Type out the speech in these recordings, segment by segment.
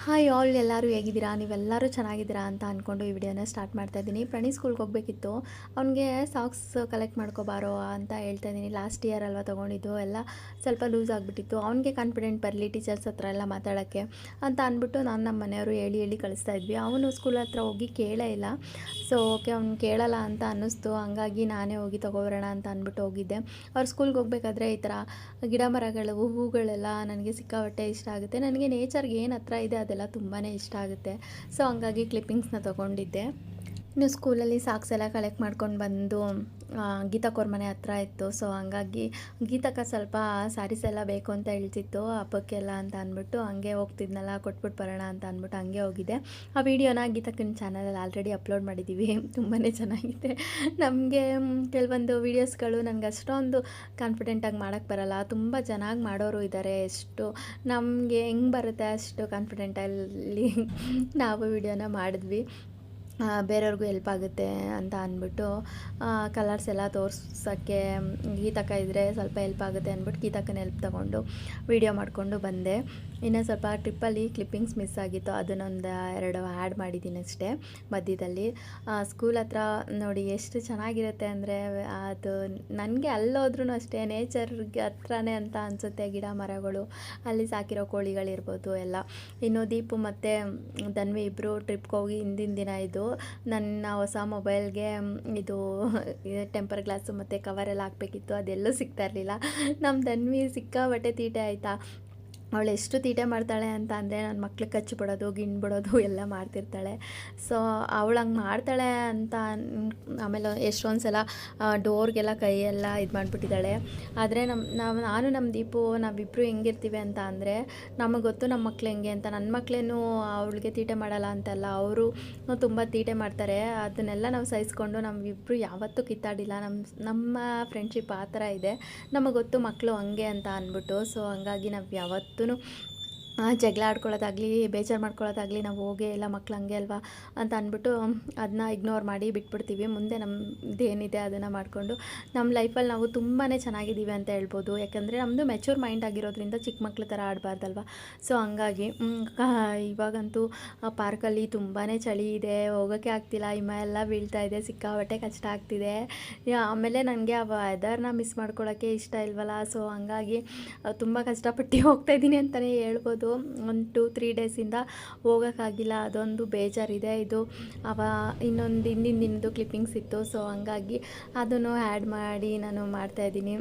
Hi all, ಎಲ್ಲರೂ ಹೇಗಿದ್ದೀರಾ? ನೀವೆಲ್ಲರೂ ಚೆನ್ನಾಗಿದ್ದೀರಾ ಅಂತ ಅಂದ್ಕೊಂಡು ಈ ವಿಡಿಯೋನ ಸ್ಟಾರ್ಟ್ ಮಾಡ್ತಾ ಇದ್ದೀನಿ. ಪ್ರಣಿ ಸ್ಕೂಲ್ಗೆ ಹೋಗಬೇಕಿತ್ತು. ಅವ್ನಿಗೆ ಸಾಕ್ಸ್ ಕಲೆಕ್ಟ್ ಮಾಡ್ಕೊಬಾರೋ ಅಂತ ಹೇಳ್ತಾ ಇದ್ದೀನಿ. ಲಾಸ್ಟ್ ಇಯರ್ ಅಲ್ವಾ ತೊಗೊಂಡಿದ್ದು, ಎಲ್ಲ ಸ್ವಲ್ಪ ಲೂಸ್ ಆಗಿಬಿಟ್ಟಿತ್ತು. ಅವ್ನಿಗೆ ಕಾನ್ಫಿಡೆಂಟ್ ಬರಲಿ ಟೀಚರ್ಸ್ ಹತ್ರ ಎಲ್ಲ ಮಾತಾಡೋಕ್ಕೆ ಅಂತ ಅಂದ್ಬಿಟ್ಟು ನಮ್ಮ ಮನೆಯವರು ಹೇಳಿ ಕಳಿಸ್ತಾ ಇದ್ವಿ. ಅವನು ಸ್ಕೂಲ್ ಹತ್ರ ಹೋಗಿ ಕೇಳೇ ಇಲ್ಲ. ಸೊ ಓಕೆ, ಅವ್ನು ಕೇಳಲ್ಲ ಅಂತ ಅನ್ನಿಸ್ತು. ಹಂಗಾಗಿ ನಾನೇ ಹೋಗಿ ತೊಗೊಬರೋಣ ಅಂತ ಅಂದ್ಬಿಟ್ಟು ಹೋಗಿದ್ದೆ. ಅವ್ರು ಸ್ಕೂಲ್ಗೆ ಹೋಗ್ಬೇಕಾದ್ರೆ ಈ ಥರ ಗಿಡ ಮರಗಳು, ಹೂವುಗಳೆಲ್ಲ ನನಗೆ ಸಿಕ್ಕಾಪಟ್ಟೆ ಇಷ್ಟ ಆಗುತ್ತೆ. ನನಗೆ ನೇಚರ್ಗೆ ಏನು ಹತ್ರ ಇದೆ ಅದೆಲ್ಲ ತುಂಬಾ ಇಷ್ಟ ಆಗುತ್ತೆ. ಸೊ ಹಂಗಾಗಿ ಕ್ಲಿಪ್ಪಿಂಗ್ಸ್ನ ತೊಗೊಂಡಿದ್ದೆ. ಇನ್ನು ಸ್ಕೂಲಲ್ಲಿ ಸಾಕ್ಸ್ ಎಲ್ಲ ಕಲೆಕ್ಟ್ ಮಾಡ್ಕೊಂಡು ಬಂದು ಗೀತಕ್ಕವ್ರ ಮನೆ ಹತ್ರ ಇತ್ತು. ಸೊ ಹಂಗಾಗಿ ಗೀತಕ್ಕ ಸ್ವಲ್ಪ ಸ್ಯಾರೀಸ್ ಎಲ್ಲ ಬೇಕು ಅಂತ ಹೇಳ್ತಿತ್ತು ಹಬ್ಬಕ್ಕೆಲ್ಲ ಅಂತ ಅಂದ್ಬಿಟ್ಟು, ಹಂಗೆ ಹೋಗ್ತಿದ್ನಲ್ಲ ಕೊಟ್ಬಿಟ್ಟು ಬರೋಣ ಅಂತ ಅಂದ್ಬಿಟ್ಟು ಹಂಗೆ ಹೋಗಿದ್ದೆ. ಆ ವಿಡಿಯೋನ ಗೀತಕ್ಕನ ಚಾನಲಲ್ಲಿ ಆಲ್ರೆಡಿ ಅಪ್ಲೋಡ್ ಮಾಡಿದ್ದೀವಿ. ತುಂಬಾ ಚೆನ್ನಾಗಿದೆ. ನಮಗೆ ಕೆಲವೊಂದು ವೀಡಿಯೋಸ್ಗಳು ನನಗೆ ಅಷ್ಟೊಂದು ಕಾನ್ಫಿಡೆಂಟಾಗಿ ಮಾಡೋಕ್ಕೆ ಬರಲ್ಲ. ತುಂಬ ಚೆನ್ನಾಗಿ ಮಾಡೋರು ಇದ್ದಾರೆ. ಎಷ್ಟು ನಮಗೆ ಹೆಂಗೆ ಬರುತ್ತೆ ಅಷ್ಟು ಕಾನ್ಫಿಡೆಂಟಲ್ಲಿ ನಾವು ವಿಡಿಯೋನ ಮಾಡಿದ್ವಿ. ಬೇರೆಯವ್ರಿಗೂ ಹೆಲ್ಪ್ ಆಗುತ್ತೆ ಅಂತ ಅಂದ್ಬಿಟ್ಟು ಕಲರ್ಸ್ ಎಲ್ಲ ತೋರ್ಸೋಕ್ಕೆ ಗೀತಕ್ಕ ಇದ್ದರೆ ಸ್ವಲ್ಪ ಹೆಲ್ಪ್ ಆಗುತ್ತೆ ಅಂದ್ಬಿಟ್ಟು ಗೀತಕ್ಕನ ಹೆಲ್ಪ್ ತೊಗೊಂಡು ವೀಡಿಯೋ ಮಾಡಿಕೊಂಡು ಬಂದೆ. ಇನ್ನು ಸ್ವಲ್ಪ ಟ್ರಿಪ್ಪಲ್ಲಿ ಕ್ಲಿಪ್ಪಿಂಗ್ಸ್ ಮಿಸ್ ಆಗಿತ್ತು, ಅದನ್ನೊಂದು 2 ಆ್ಯಡ್ ಮಾಡಿದ್ದೀನಿ ಅಷ್ಟೇ ಮಧ್ಯದಲ್ಲಿ. ಸ್ಕೂಲ್ ಹತ್ರ ನೋಡಿ ಎಷ್ಟು ಚೆನ್ನಾಗಿರುತ್ತೆ ಅಂದರೆ, ಅದು ನನಗೆ ಅಲ್ಲೋದ್ರೂ ಅಷ್ಟೇ ನೇಚರ್ಗೆ ಹತ್ರನೇ ಅಂತ ಅನಿಸುತ್ತೆ. ಗಿಡ ಮರಗಳು, ಅಲ್ಲಿ ಸಾಕಿರೋ ಕೋಳಿಗಳಿರ್ಬೋದು ಎಲ್ಲ. ಇನ್ನು ದೀಪು ಮತ್ತು ಧನ್ವಿ ಇಬ್ಬರು ಟ್ರಿಪ್ಗೆ ಹೋಗಿ ಹಿಂದಿನ ದಿನ ಇದು ನನ್ನ ಹೊಸ ಮೊಬೈಲ್ಗೆ ಇದು ಟೆಂಪರ್ ಗ್ಲಾಸು ಮತ್ತು ಕವರೆಲ್ಲ ಹಾಕಬೇಕಿತ್ತು. ಅದೆಲ್ಲೂ ಸಿಗ್ತಾ ಇರಲಿಲ್ಲ. ನಮ್ಮ ಧನ್ವಿ ಸಿಕ್ಕಾಬಟ್ಟೆ ತೀಟೆ ಆಯಿತಾ. ಅವಳು ಎಷ್ಟು ತೀಟೆ ಮಾಡ್ತಾಳೆ ಅಂತ ಅಂದರೆ, ನನ್ನ ಮಕ್ಳಿಗೆ ಕಚ್ಚಿಬಿಡೋದು, ಗಿಣ್ಬಿಡೋದು ಎಲ್ಲ ಮಾಡ್ತಿರ್ತಾಳೆ. ಸೊ ಅವಳು ಹಂಗೆ ಮಾಡ್ತಾಳೆ ಅಂತ ಆಮೇಲೆ ಎಷ್ಟೊಂದು ಸಲ ಡೋರ್ಗೆಲ್ಲ ಕೈಯೆಲ್ಲ ಇದು ಮಾಡಿಬಿಟ್ಟಿದ್ದಾಳೆ. ಆದರೆ ನಾನು ನಮ್ಮ ದೀಪು ನಾವಿಬ್ಬರು ಹೆಂಗಿರ್ತೀವಿ ಅಂತ ಅಂದರೆ, ನಮಗೆ ಗೊತ್ತು ನಮ್ಮ ಮಕ್ಳು ಹೆಂಗೆ ಅಂತ. ನನ್ನ ಮಕ್ಕಳೇನು ಅವಳಿಗೆ ತೀಟೆ ಮಾಡಲ್ಲ ಅಂತಲ್ಲ, ಅವರು ತುಂಬ ತೀಟೆ ಮಾಡ್ತಾರೆ. ಅದನ್ನೆಲ್ಲ ನಾವು ಸಹಿಸ್ಕೊಂಡು ನಾವಿಬ್ಬರು ಯಾವತ್ತೂ ಕಿತ್ತಾಡಿಲ್ಲ. ನಮ್ಮ ಫ್ರೆಂಡ್ಶಿಪ್ ಆ ಥರ ಇದೆ. ನಮಗೆ ಗೊತ್ತು ಮಕ್ಕಳು ಹಂಗೆ ಅಂತ ಅಂದ್ಬಿಟ್ಟು. ಸೊ ಹಂಗಾಗಿ ನಾವು ಯಾವತ್ತೂ ಜಗಳ ಆಡ್ಕೊಳ್ಳೋದಾಗಲಿ, ಬೇಜಾರು ಮಾಡ್ಕೊಳ್ಳೋದಾಗಲಿ ನಾವು ಹೋಗೇ ಇಲ್ಲ. ಮಕ್ಳು ಹಂಗೆ ಅಲ್ವಾ ಅಂತ ಅಂದ್ಬಿಟ್ಟು ಅದನ್ನ ಇಗ್ನೋರ್ ಮಾಡಿ ಬಿಟ್ಬಿಡ್ತೀವಿ. ಮುಂದೆ ನಮ್ಮದೇನಿದೆ ಅದನ್ನು ಮಾಡಿಕೊಂಡು ನಮ್ಮ ಲೈಫಲ್ಲಿ ನಾವು ತುಂಬಾ ಚೆನ್ನಾಗಿದ್ದೀವಿ ಅಂತ ಹೇಳ್ಬೋದು. ಯಾಕಂದರೆ ನಮ್ಮದು ಮೆಚೂರ್ ಮೈಂಡ್ ಆಗಿರೋದ್ರಿಂದ ಚಿಕ್ಕ ಮಕ್ಳ ಥರ ಆಡಬಾರ್ದಲ್ವ. ಸೊ ಹಂಗಾಗಿ ಇವಾಗಂತೂ ಪಾರ್ಕಲ್ಲಿ ತುಂಬಾ ಚಳಿ ಇದೆ, ಹೋಗೋಕ್ಕೆ ಆಗ್ತಿಲ್ಲ. ಹಿಮ ಎಲ್ಲ ಬೀಳ್ತಾ ಇದೆ, ಸಿಕ್ಕಾಪಟ್ಟೆ ಕಷ್ಟ ಆಗ್ತಿದೆ. ಆಮೇಲೆ ನನಗೆ ಆ ವೆದರ್ನ ಮಿಸ್ ಮಾಡ್ಕೊಳ್ಳೋಕ್ಕೆ ಇಷ್ಟ ಇಲ್ವಲ್ಲ. ಸೊ ಹಂಗಾಗಿ ತುಂಬ ಕಷ್ಟಪಟ್ಟು ಹೋಗ್ತಾಯಿದ್ದೀನಿ ಅಂತಲೇ ಹೇಳ್ಬೋದು. 1-2-3 ಡೇಸಿಂದ ಹೋಗೋಕ್ಕಾಗಿಲ್ಲ, ಅದೊಂದು ಬೇಜಾರಿದೆ. ಇದು ಇನ್ನೊಂದು ಹಿಂದಿನ ದಿನದ್ದು ಕ್ಲಿಪ್ಪಿಂಗ್ಸ್ ಇತ್ತು. ಸೊ ಹಂಗಾಗಿ ಅದನ್ನು ಆ್ಯಡ್ ಮಾಡಿ ನಾನು ಮಾಡ್ತಾಯಿದ್ದೀನಿ.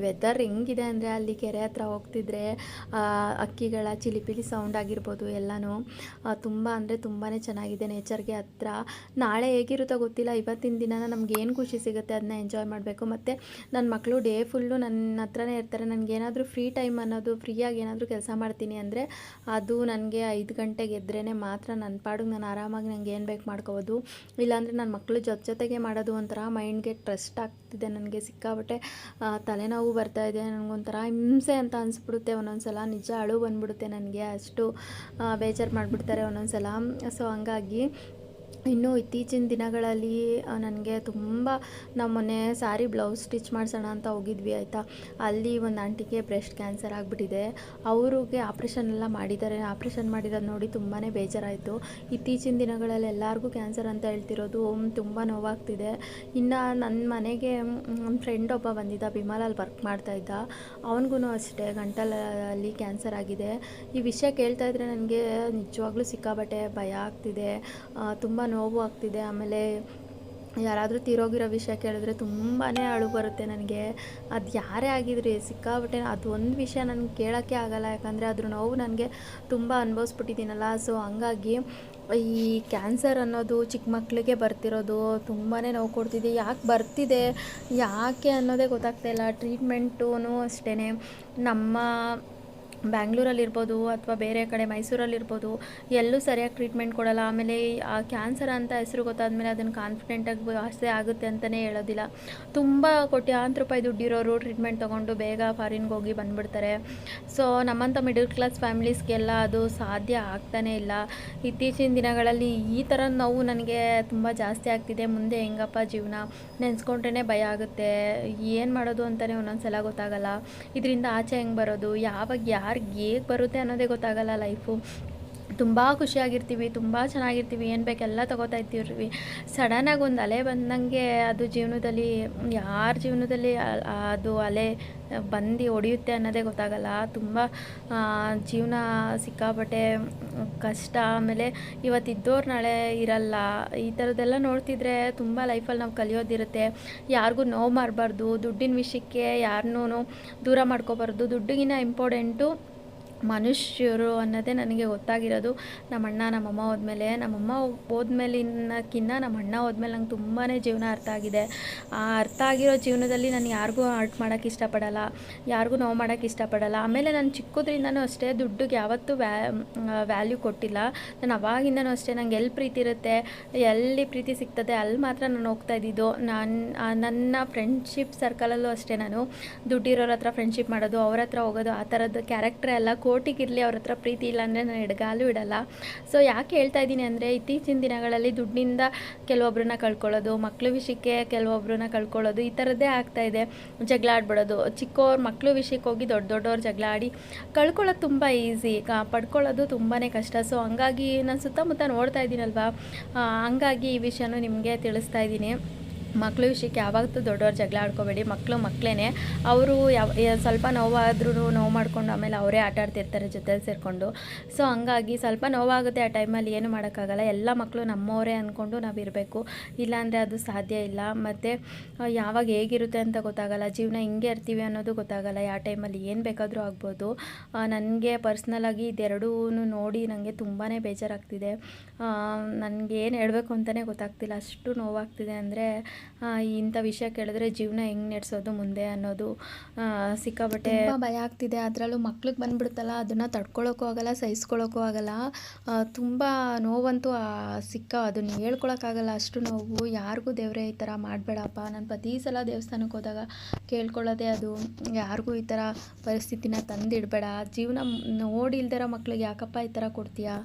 ವೆದರ್ ಹೆಂಗಿದೆ ಅಂದರೆ, ಅಲ್ಲಿ ಕೆರೆ ಹತ್ರ ಹೋಗ್ತಿದ್ರೆ ಅಕ್ಕಿಗಳ ಚಿಲಿಪಿಲಿ ಸೌಂಡ್ ಆಗಿರ್ಬೋದು ಎಲ್ಲನೂ ತುಂಬ ಅಂದರೆ ತುಂಬಾ ಚೆನ್ನಾಗಿದೆ. ನೇಚರ್ಗೆ ಹತ್ರ. ನಾಳೆ ಹೇಗಿರುತ್ತೋ ಗೊತ್ತಿಲ್ಲ. ಇವತ್ತಿನ ದಿನ ನಮಗೇನು ಖುಷಿ ಸಿಗುತ್ತೆ ಅದನ್ನ ಎಂಜಾಯ್ ಮಾಡಬೇಕು. ಮತ್ತು ನನ್ನ ಮಕ್ಕಳು ಡೇ ಫುಲ್ಲು ನನ್ನ ಹತ್ರನೇ ಇರ್ತಾರೆ. ನನಗೇನಾದರೂ ಫ್ರೀ ಟೈಮ್ ಅನ್ನೋದು, ಫ್ರೀಯಾಗಿ ಏನಾದರೂ ಕೆಲಸ ಮಾಡ್ತೀನಿ ಅಂದರೆ ಅದು ನನಗೆ 5 ಗಂಟೆಗೆ ಎದ್ರೇ ಮಾತ್ರ. ನನ್ನ ಪಾಡಿಗೆ ನಾನು ಆರಾಮಾಗಿ ನನಗೆ ಏನು ಬೇಕು ಮಾಡ್ಕೋಬೋದು. ಇಲ್ಲಾಂದರೆ ನನ್ನ ಮಕ್ಕಳು ಜೊತೆಗೆ ಮಾಡೋದು ಒಂಥರ ಮೈಂಡ್ಗೆ ಟ್ರಸ್ಟ್ ಆಗ್ತಿದೆ. ನನಗೆ ಸಿಕ್ಕಾಬಟ್ಟೆ ತಲೆನೋವು ಬರ್ತಾಯಿದೆ. ನನಗೊಂಥರ ಹಿಂಸೆ ಅಂತ ಅನಿಸ್ಬಿಡುತ್ತೆ ಒಂದೊಂದು ಸಲ. ನಿಜ ಅಳು ಬಂದ್ಬಿಡುತ್ತೆ ನನಗೆ, ಅಷ್ಟು ಬೇಜಾರು ಮಾಡಿಬಿಡ್ತಾರೆ ಒಂದೊಂದು ಸಲ. ಸೊ ಹಂಗಾಗಿ ಇನ್ನು ಇತ್ತೀಚಿನ ದಿನಗಳಲ್ಲಿ ನನಗೆ ತುಂಬ ನಾವು ಮೊನ್ನೆ ಸ್ಯಾರಿ ಬ್ಲೌಸ್ ಸ್ಟಿಚ್ ಮಾಡಿಸೋಣ ಅಂತ ಹೋಗಿದ್ವಿ ಆಯಿತಾ. ಅಲ್ಲಿ ಒಂದು ಆಂಟಿಗೆ ಬ್ರೆಸ್ಟ್ ಕ್ಯಾನ್ಸರ್ ಆಗಿಬಿಟ್ಟಿದೆ. ಅವ್ರಿಗೆ ಆಪ್ರೇಷನ್ ಎಲ್ಲ ಮಾಡಿದ್ದಾರೆ. ಆಪ್ರೇಷನ್ ಮಾಡಿರೋದು ನೋಡಿ ತುಂಬಾ ಬೇಜಾರಾಯಿತು. ಇತ್ತೀಚಿನ ದಿನಗಳಲ್ಲಿ ಎಲ್ಲರಿಗೂ ಕ್ಯಾನ್ಸರ್ ಅಂತ ಹೇಳ್ತಿರೋದು ತುಂಬ ನೋವಾಗ್ತಿದೆ. ಇನ್ನು ನನ್ನ ಮನೆಗೆ ನಮ್ಮ ಫ್ರೆಂಡ್ ಒಬ್ಬ ಬಂದಿದ್ದ, ವಿಮಲಲ್ಲಿ ವರ್ಕ್ ಮಾಡ್ತಾಯಿದ್ದ. ಅವನಿಗೂ ಅಷ್ಟೇ ಗಂಟಲಲ್ಲಿ ಕ್ಯಾನ್ಸರ್ ಆಗಿದೆ. ಈ ವಿಷಯ ಕೇಳ್ತಾ ಇದ್ದರೆ ನನಗೆ ನಿಜವಾಗ್ಲೂ ಸಿಕ್ಕಾಬಟ್ಟೆ ಭಯ ಆಗ್ತಿದೆ, ತುಂಬ ನೋವು ಆಗ್ತಿದೆ. ಆಮೇಲೆ ಯಾರಾದರೂ ತೀರೋಗಿರೋ ವಿಷಯ ಕೇಳಿದ್ರೆ ತುಂಬಾ ಅಳು ಬರುತ್ತೆ ನನಗೆ. ಅದು ಯಾರೇ ಆಗಿದ್ರಿ ಸಿಕ್ಕಾಬಟ್ಟೆ ಅದು ಒಂದು ವಿಷಯ ನನಗೆ ಕೇಳೋಕ್ಕೆ ಆಗಲ್ಲ. ಯಾಕಂದರೆ ಅದ್ರ ನೋವು ನನಗೆ ತುಂಬ ಅನುಭವಿಸ್ಬಿಟ್ಟಿದ್ದೀನಲ್ಲ. ಸೊ ಹಂಗಾಗಿ ಈ ಕ್ಯಾನ್ಸರ್ ಅನ್ನೋದು ಚಿಕ್ಕ ಮಕ್ಕಳಿಗೆ ಬರ್ತಿರೋದು ತುಂಬಾ ನೋವು ಕೊಡ್ತಿದೆ. ಯಾಕೆ ಬರ್ತಿದೆ, ಯಾಕೆ ಅನ್ನೋದೇ ಗೊತ್ತಾಗ್ತಾಯಿಲ್ಲ. ಟ್ರೀಟ್ಮೆಂಟೂ ಅಷ್ಟೇ ನಮ್ಮ ಬ್ಯಾಂಗ್ಳೂರಲ್ಲಿರ್ಬೋದು ಅಥವಾ ಬೇರೆ ಕಡೆ ಮೈಸೂರಲ್ಲಿರ್ಬೋದು ಎಲ್ಲೂ ಸರಿಯಾಗಿ ಟ್ರೀಟ್ಮೆಂಟ್ ಕೊಡೋಲ್ಲ. ಆಮೇಲೆ ಆ ಕ್ಯಾನ್ಸರ್ ಅಂತ ಹೆಸರು ಗೊತ್ತಾದಮೇಲೆ ಅದನ್ನು ಕಾನ್ಫಿಡೆಂಟಾಗಿ ವಾಸಿ ಆಗುತ್ತೆ ಅಂತಲೇ ಹೇಳೋದಿಲ್ಲ. ತುಂಬ ಕೋಟ್ಯಾಂತರ ರೂಪಾಯಿ ದುಡ್ಡಿರೋರು ಟ್ರೀಟ್ಮೆಂಟ್ ತೊಗೊಂಡು ಬೇಗ ಫಾರಿನ್ಗೆ ಹೋಗಿ ಬಂದುಬಿಡ್ತಾರೆ. ಸೊ ನಮ್ಮಂಥ ಮಿಡಲ್ ಕ್ಲಾಸ್ ಫ್ಯಾಮಿಲೀಸ್ಗೆಲ್ಲ ಅದು ಸಾಧ್ಯ ಆಗ್ತಾನೇ ಇಲ್ಲ. ಇತ್ತೀಚಿನ ದಿನಗಳಲ್ಲಿ ಈ ಥರ ನೋವು ನನಗೆ ತುಂಬ ಜಾಸ್ತಿ ಆಗ್ತಿದೆ. ಮುಂದೆ ಹೆಂಗಪ್ಪ ಜೀವನ ನೆನೆಸ್ಕೊಂಡ್ರೇ ಭಯ ಆಗುತ್ತೆ. ಏನು ಮಾಡೋದು ಅಂತಲೇ ಒಂದೊಂದು ಸಲ ಗೊತ್ತಾಗಲ್ಲ. ಇದರಿಂದ ಆಚೆ ಹೆಂಗೆ ಬರೋದು, ಯಾವಾಗ ಯಾರು ಯಾರಿಗೆ ಹೇಗೆ ಬರುತ್ತೆ ಅನ್ನೋದೇ ಗೊತ್ತಾಗಲ್ಲ ಲೈಫು. ತುಂಬ ಖುಷಿಯಾಗಿರ್ತೀವಿ, ತುಂಬ ಚೆನ್ನಾಗಿರ್ತೀವಿ, ಏನು ಬೇಕು ಎಲ್ಲ ತೊಗೋತಾ ಇರ್ತೀವಿ. ಸಡನ್ನಾಗಿ ಒಂದು ಅಲೆ ಬಂದಂಗೆ ಅದು ಜೀವನದಲ್ಲಿ ಯಾರ ಜೀವನದಲ್ಲಿ ಅದು ಅಲೆ ಬಂದು ಹೊಡೆಯುತ್ತೆ ಅನ್ನೋದೇ ಗೊತ್ತಾಗಲ್ಲ. ತುಂಬ ಜೀವನ ಸಿಕ್ಕಾಪಟ್ಟೆ ಕಷ್ಟ. ಆಮೇಲೆ ಇವತ್ತಿದ್ದೋರು ನಾಳೆ ಇರಲ್ಲ. ಈ ಥರದ್ದೆಲ್ಲ ನೋಡ್ತಿದ್ರೆ ತುಂಬ ಲೈಫಲ್ಲಿ ನಾವು ಕಲಿಯೋದಿರುತ್ತೆ. ಯಾರಿಗೂ ನೋವು ಮಾಡಬಾರ್ದು, ದುಡ್ಡಿನ ವಿಷಯಕ್ಕೆ ಯಾರನ್ನೂ ದೂರ ಮಾಡ್ಕೋಬಾರ್ದು. ದುಡ್ಡಿಗಿನ್ನ ಇಂಪಾರ್ಟೆಂಟು ಮನುಷ್ಯರು ಅನ್ನೋದೇ ನನಗೆ ಗೊತ್ತಾಗಿರೋದು ನಮ್ಮಣ್ಣ ನಮ್ಮಮ್ಮ ಹೋದ್ಮೇಲೆ. ನಮ್ಮಮ್ಮ ಹೋದ್ಮೇಲಿನ್ನಕ್ಕಿಂತ ನಮ್ಮ ಅಣ್ಣ ಹೋದ್ಮೇಲೆ ನಂಗೆ ತುಂಬಾ ಜೀವನ ಅರ್ಥ ಆಗಿದೆ. ಆ ಅರ್ಥ ಆಗಿರೋ ಜೀವನದಲ್ಲಿ ನಾನು ಯಾರಿಗೂ ಹರ್ಟ್ ಮಾಡೋಕ್ಕೆ ಇಷ್ಟಪಡಲ್ಲ, ಯಾರಿಗೂ ನೋವು ಮಾಡೋಕ್ಕೆ ಇಷ್ಟಪಡಲ್ಲ. ಆಮೇಲೆ ನಾನು ಚಿಕ್ಕದ್ರಿಂದನೂ ಅಷ್ಟೇ ದುಡ್ಡಿಗೆ ಯಾವತ್ತೂ ವ್ಯಾಲ್ಯೂ ಕೊಟ್ಟಿಲ್ಲ. ನಾನು ಅವಾಗಿಂದನೂ ಅಷ್ಟೇ ನಂಗೆ ಎಲ್ಲಿ ಪ್ರೀತಿ ಇರುತ್ತೆ, ಎಲ್ಲಿ ಪ್ರೀತಿ ಸಿಗ್ತದೆ ಅಲ್ಲಿ ಮಾತ್ರ ನಾನು ಹೋಗ್ತಾ ಇದ್ದಿದ್ದು. ನನ್ನ ಫ್ರೆಂಡ್ಶಿಪ್ ಸರ್ಕಲಲ್ಲೂ ಅಷ್ಟೇ ನಾನು ದುಡ್ಡಿರೋರ ಹತ್ರ ಫ್ರೆಂಡ್ಶಿಪ್ ಮಾಡೋದು, ಅವ್ರ ಹತ್ರ ಹೋಗೋದು, ಆ ಥರದ್ದು ಕ್ಯಾರೆಕ್ಟ್ರೇ ಅಲ್ಲ. ಕೋಟಿಗಿರಲಿ ಅವ್ರ ಹತ್ರ ಪ್ರೀತಿ ಇಲ್ಲ ಅಂದರೆ ನಾನು ಎಡಗಾಲು ಇಡಲ್ಲ. ಸೊ ಯಾಕೆ ಹೇಳ್ತಾ ಇದ್ದೀನಿ ಅಂದರೆ, ಇತ್ತೀಚಿನ ದಿನಗಳಲ್ಲಿ ದುಡ್ಡಿನಿಂದ ಕೆಲವೊಬ್ಬರನ್ನ ಕಳ್ಕೊಳ್ಳೋದು, ಮಕ್ಕಳು ವಿಷಯಕ್ಕೆ ಕೆಲವೊಬ್ಬರನ್ನ ಕಳ್ಕೊಳ್ಳೋದು, ಈ ಥರದ್ದೇ ಆಗ್ತಾಯಿದೆ. ಜಗಳ ಆಡ್ಬಿಡೋದು, ಚಿಕ್ಕವ್ರ ಮಕ್ಕಳು ವಿಷಯಕ್ಕೆ ಹೋಗಿ ದೊಡ್ಡವ್ರು ಜಗಳ ಆಡಿ ಕಳ್ಕೊಳ್ಳೋದು ತುಂಬ ಈಸಿ, ಪಡ್ಕೊಳ್ಳೋದು ತುಂಬಾ ಕಷ್ಟ. ಸೊ ಹಂಗಾಗಿ ನಾನು ಸುತ್ತಮುತ್ತ ನೋಡ್ತಾ ಇದ್ದೀನಲ್ವ, ಹಂಗಾಗಿ ಈ ವಿಷಯನೂ ನಿಮಗೆ ತಿಳಿಸ್ತಾ ಇದ್ದೀನಿ. ಮಕ್ಳ ವಿಷಯಕ್ಕೆ ಯಾವತ್ತೂ ದೊಡ್ಡವ್ರು ಜಗಳ ಆಡ್ಕೋಬೇಡಿ. ಮಕ್ಕಳು ಮಕ್ಕಳೇ. ಅವರು ಸ್ವಲ್ಪ ನೋವಾದ್ರೂ ನೋವು ಮಾಡ್ಕೊಂಡು ಆಮೇಲೆ ಅವರೇ ಆಟ ಆಡ್ತಿರ್ತಾರೆ ಜೊತೆಲಿ ಸೇರಿಕೊಂಡು. ಸೊ ಹಂಗಾಗಿ ಸ್ವಲ್ಪ ನೋವಾಗುತ್ತೆ ಆ ಟೈಮಲ್ಲಿ, ಏನು ಮಾಡೋಕ್ಕಾಗಲ್ಲ. ಎಲ್ಲ ಮಕ್ಕಳು ನಮ್ಮವರೇ ಅಂದ್ಕೊಂಡು ನಾವು ಇರಬೇಕು, ಇಲ್ಲಾಂದರೆ ಅದು ಸಾಧ್ಯ ಇಲ್ಲ. ಮತ್ತು ಯಾವಾಗ ಹೇಗಿರುತ್ತೆ ಅಂತ ಗೊತ್ತಾಗಲ್ಲ, ಜೀವನ ಹಿಂಗೆ ಇರ್ತೀವಿ ಅನ್ನೋದು ಗೊತ್ತಾಗಲ್ಲ. ಯಾವ ಟೈಮಲ್ಲಿ ಏನು ಬೇಕಾದರೂ ಆಗ್ಬೋದು. ನನಗೆ ಪರ್ಸ್ನಲಾಗಿ ಇದೆರಡೂ ನೋಡಿ ನನಗೆ ತುಂಬಾ ಬೇಜಾರಾಗ್ತಿದೆ. ನನಗೆ ಏನು ಹೇಳಬೇಕು ಅಂತಲೇ ಗೊತ್ತಾಗ್ತಿಲ್ಲ, ಅಷ್ಟು ನೋವಾಗ್ತಿದೆ. ಅಂದರೆ ಇಂಥ ವಿಷಯ ಕೇಳಿದ್ರೆ ಜೀವನ ಹೆಂಗೆ ನಡೆಸೋದು ಮುಂದೆ ಅನ್ನೋದು ಸಿಕ್ಕಾಬಟ್ಟೆ ಭಯ ಆಗ್ತಿದೆ. ಅದರಲ್ಲೂ ಮಕ್ಳಿಗೆ ಬಂದುಬಿಡುತ್ತಲ್ಲ, ಅದನ್ನು ತಡ್ಕೊಳ್ಳೋಕ್ಕೂ ಆಗಲ್ಲ, ಸಹಿಸ್ಕೊಳ್ಳೋಕ್ಕೂ ಆಗಲ್ಲ. ತುಂಬ ನೋವಂತೂ ಅದನ್ನು ಹೇಳ್ಕೊಳಕ್ಕಾಗಲ್ಲ, ಅಷ್ಟು ನೋವು. ಯಾರಿಗೂ ದೇವರೇ ಈ ಥರ ಮಾಡಬೇಡಪ್ಪ. ನಾನು ಪ್ರತಿ ಸಲ ದೇವಸ್ಥಾನಕ್ಕೆ ಹೋದಾಗ ಕೇಳ್ಕೊಳ್ಳೋದೇ ಅದು, ಯಾರಿಗೂ ಈ ಥರ ಪರಿಸ್ಥಿತಿನ ತಂದಿಡಬೇಡ. ಜೀವನ ನೋಡಿ ಇಲ್ದಿರೋ ಮಕ್ಳಿಗೆ ಯಾಕಪ್ಪ ಈ ಥರ ಕೊಡ್ತೀಯಾ?